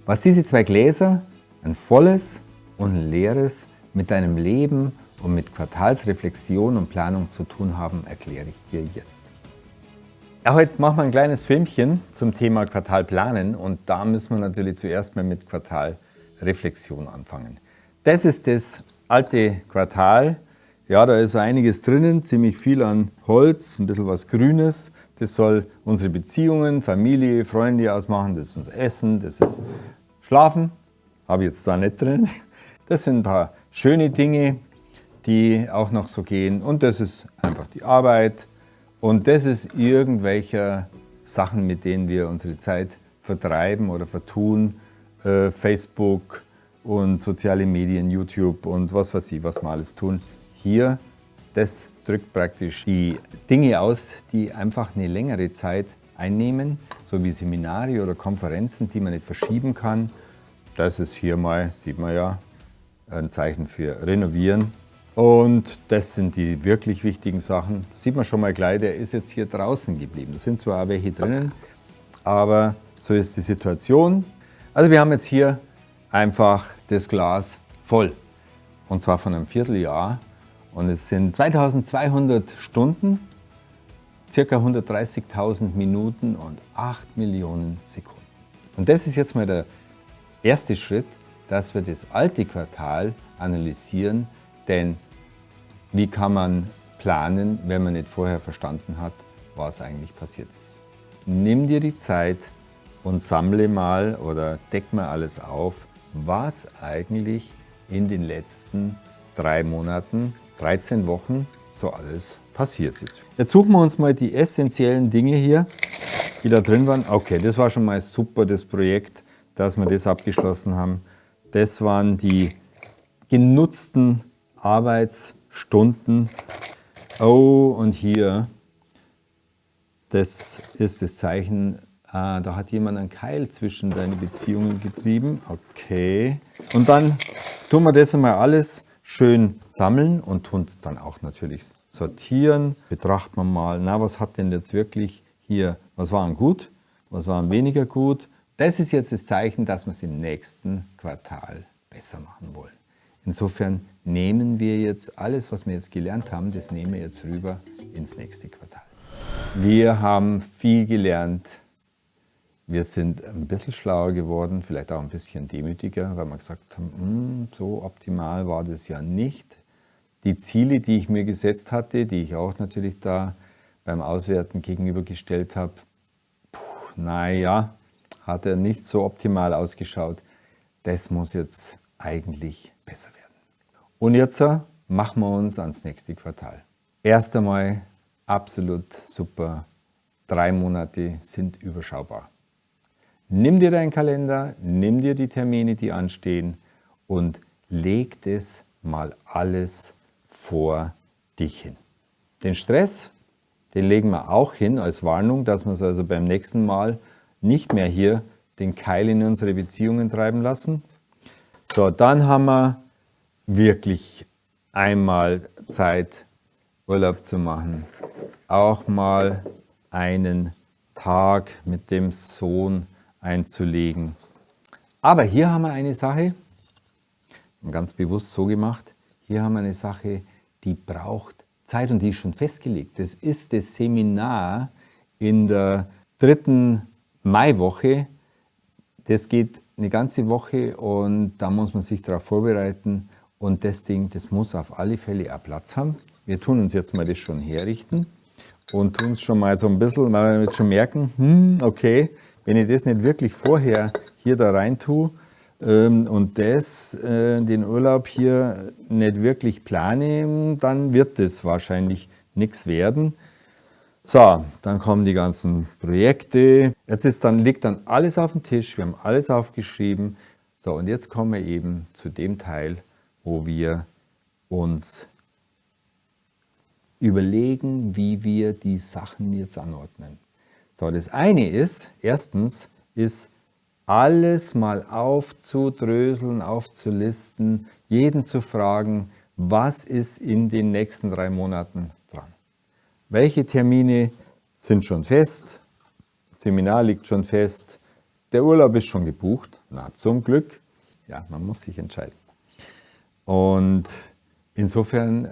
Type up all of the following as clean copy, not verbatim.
Was diese zwei Gläser, ein volles und ein leeres, mit deinem Leben und mit Quartalsreflexion und Planung zu tun haben, erkläre ich dir jetzt. Ja, heute machen wir ein kleines Filmchen zum Thema Quartalplanen und da müssen wir natürlich zuerst mal mit Quartalreflexion anfangen. Das ist das alte Quartal. Ja, da ist einiges drinnen, ziemlich viel an Holz, ein bisschen was Grünes. Das soll unsere Beziehungen, Familie, Freunde ausmachen, das ist unser Essen, das ist Schlafen, habe ich jetzt da nicht drin. Das sind ein paar schöne Dinge, die auch noch so gehen und das ist einfach die Arbeit und das ist irgendwelche Sachen, mit denen wir unsere Zeit vertreiben oder vertun, Facebook und soziale Medien, YouTube und was weiß ich, was wir alles tun. Hier, das drückt praktisch die Dinge aus, die einfach eine längere Zeit einnehmen, so wie Seminare oder Konferenzen, die man nicht verschieben kann. Das ist hier mal, sieht man ja, ein Zeichen für Renovieren. Und das sind die wirklich wichtigen Sachen. Das sieht man schon mal gleich, der ist jetzt hier draußen geblieben. Da sind zwar auch welche drinnen, aber so ist die Situation. Also wir haben jetzt hier einfach das Glas voll. Und zwar von einem Vierteljahr. Und es sind 2200 Stunden, ca. 130.000 Minuten und 8 Millionen Sekunden. Und das ist jetzt mal der erste Schritt, dass wir das alte Quartal analysieren, denn wie kann man planen, wenn man nicht vorher verstanden hat, was eigentlich passiert ist. Nimm dir die Zeit und sammle mal oder deck mal alles auf, was eigentlich in den letzten 3 Monaten, 13 Wochen so alles passiert ist. Jetzt suchen wir uns mal die essentiellen Dinge hier, die da drin waren. Okay, das war schon mal super, das Projekt, dass wir das abgeschlossen haben. Das waren die genutzten Arbeitsstunden. Oh, und hier, das ist das Zeichen, da hat jemand einen Keil zwischen deine Beziehungen getrieben. Okay. Und dann tun wir das einmal alles schön sammeln und tun es dann auch natürlich sortieren. Betrachten wir mal, na, was hat denn jetzt wirklich hier, was war gut, was war weniger gut. Das ist jetzt das Zeichen, dass wir es im nächsten Quartal besser machen wollen. Insofern nehmen wir jetzt alles, was wir jetzt gelernt haben, das nehmen wir jetzt rüber ins nächste Quartal. Wir haben viel gelernt. Wir sind ein bisschen schlauer geworden, vielleicht auch ein bisschen demütiger, weil wir gesagt haben, so optimal war das ja nicht. Die Ziele, die ich mir gesetzt hatte, die ich auch natürlich da beim Auswerten gegenübergestellt habe, naja, hat er nicht so optimal ausgeschaut. Das muss jetzt eigentlich besser werden. Und jetzt machen wir uns ans nächste Quartal. Erst einmal absolut super, 3 Monate sind überschaubar. Nimm dir deinen Kalender, nimm dir die Termine, die anstehen und leg das mal alles vor dich hin. Den Stress, den legen wir auch hin als Warnung, dass wir es also beim nächsten Mal nicht mehr hier den Keil in unsere Beziehungen treiben lassen. So, dann haben wir wirklich einmal Zeit, Urlaub zu machen. Auch mal einen Tag mit dem Sohn einzulegen. Aber hier haben wir eine Sache, ganz bewusst so gemacht, hier haben wir eine Sache, die braucht Zeit und die ist schon festgelegt. Das ist das Seminar in der 3. Maiwoche. Das geht eine ganze Woche und da muss man sich darauf vorbereiten und das Ding, das muss auf alle Fälle auch Platz haben. Wir tun uns jetzt mal das schon herrichten und tun es schon mal so ein bisschen, weil wir jetzt schon merken, okay, wenn ich das nicht wirklich vorher hier da rein tue und den Urlaub hier nicht wirklich plane, dann wird das wahrscheinlich nichts werden. So, dann kommen die ganzen Projekte. Jetzt liegt dann alles auf dem Tisch, wir haben alles aufgeschrieben. So, und jetzt kommen wir eben zu dem Teil, wo wir uns überlegen, wie wir die Sachen jetzt anordnen. So, das eine ist, erstens, ist alles mal aufzudröseln, aufzulisten, jeden zu fragen, was ist in den nächsten 3 Monaten dran. Welche Termine sind schon fest? Das Seminar liegt schon fest. Der Urlaub ist schon gebucht. Na, zum Glück. Ja, man muss sich entscheiden. Und insofern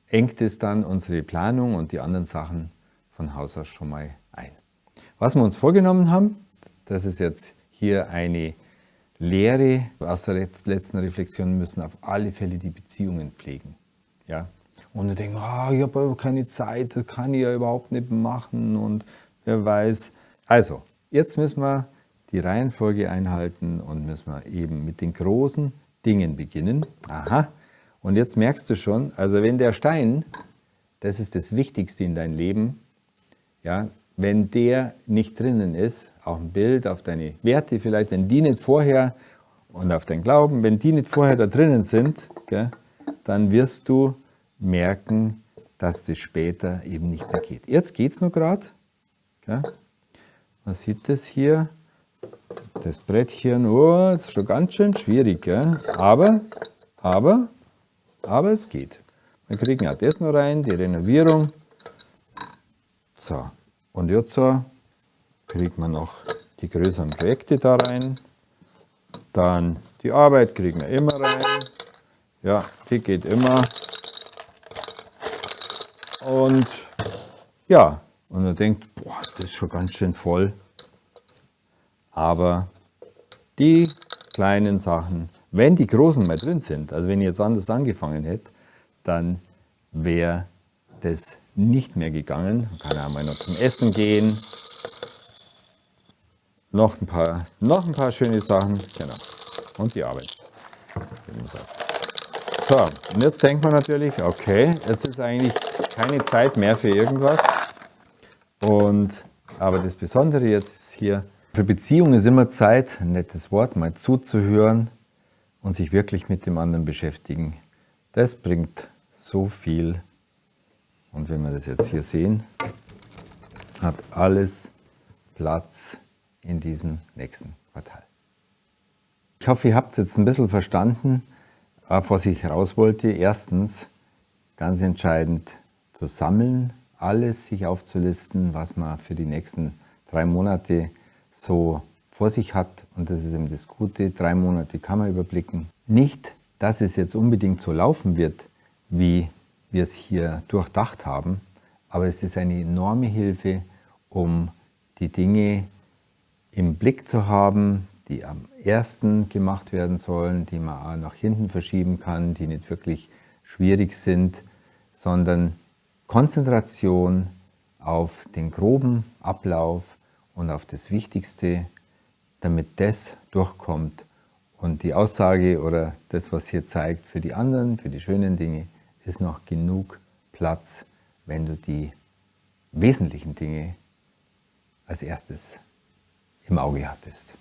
engt es dann unsere Planung und die anderen Sachen von Haus aus schon mal ein. Was wir uns vorgenommen haben, das ist jetzt hier eine Lehre aus der letzten Reflexion, wir müssen auf alle Fälle die Beziehungen pflegen. Ja? Und wir denken, ich habe aber keine Zeit, das kann ich ja überhaupt nicht machen und wer weiß. Also, jetzt müssen wir die Reihenfolge einhalten und müssen wir eben mit den großen Dingen beginnen. Aha, und jetzt merkst du schon, also wenn der Stein, das ist das Wichtigste in deinem Leben, ja, wenn der nicht drinnen ist, auch ein Bild auf deine Werte vielleicht, wenn die nicht vorher und auf dein Glauben, wenn die nicht vorher da drinnen sind, gell, dann wirst du merken, dass das später eben nicht mehr geht. Jetzt geht es nur gerade. Man sieht das hier, das Brettchen, ist schon ganz schön schwierig, gell? Aber es geht. Wir kriegen ja das noch rein, die Renovierung. So, und jetzt kriegt man noch die größeren Projekte da rein. Dann die Arbeit kriegen wir immer rein. Ja, die geht immer. Und ja, und man denkt, das ist schon ganz schön voll. Aber die kleinen Sachen, wenn die großen mal drin sind, also wenn ich jetzt anders angefangen hätte, dann wäre das nicht mehr gegangen. Man kann ja mal noch zum Essen gehen. Noch ein paar schöne Sachen. Genau. Und die Arbeit. So, und jetzt denkt man natürlich, okay, jetzt ist eigentlich keine Zeit mehr für irgendwas. Aber das Besondere jetzt ist hier, für Beziehungen ist immer Zeit, ein nettes Wort, mal zuzuhören und sich wirklich mit dem anderen beschäftigen. Das bringt so viel. Und wenn wir das jetzt hier sehen, hat alles Platz in diesem nächsten Quartal. Ich hoffe, ihr habt es jetzt ein bisschen verstanden, auf was ich raus wollte. Erstens, ganz entscheidend, zu sammeln, alles sich aufzulisten, was man für die nächsten 3 Monate so vor sich hat. Und das ist eben das Gute, 3 Monate kann man überblicken. Nicht, dass es jetzt unbedingt so laufen wird, wie wir es hier durchdacht haben, aber es ist eine enorme Hilfe, um die Dinge im Blick zu haben, die am ersten gemacht werden sollen, die man auch nach hinten verschieben kann, die nicht wirklich schwierig sind, sondern Konzentration auf den groben Ablauf und auf das Wichtigste, damit das durchkommt. Und die Aussage oder das, was hier zeigt, für die anderen, für die schönen Dinge, ist noch genug Platz, wenn du die wesentlichen Dinge als erstes im Auge hattest.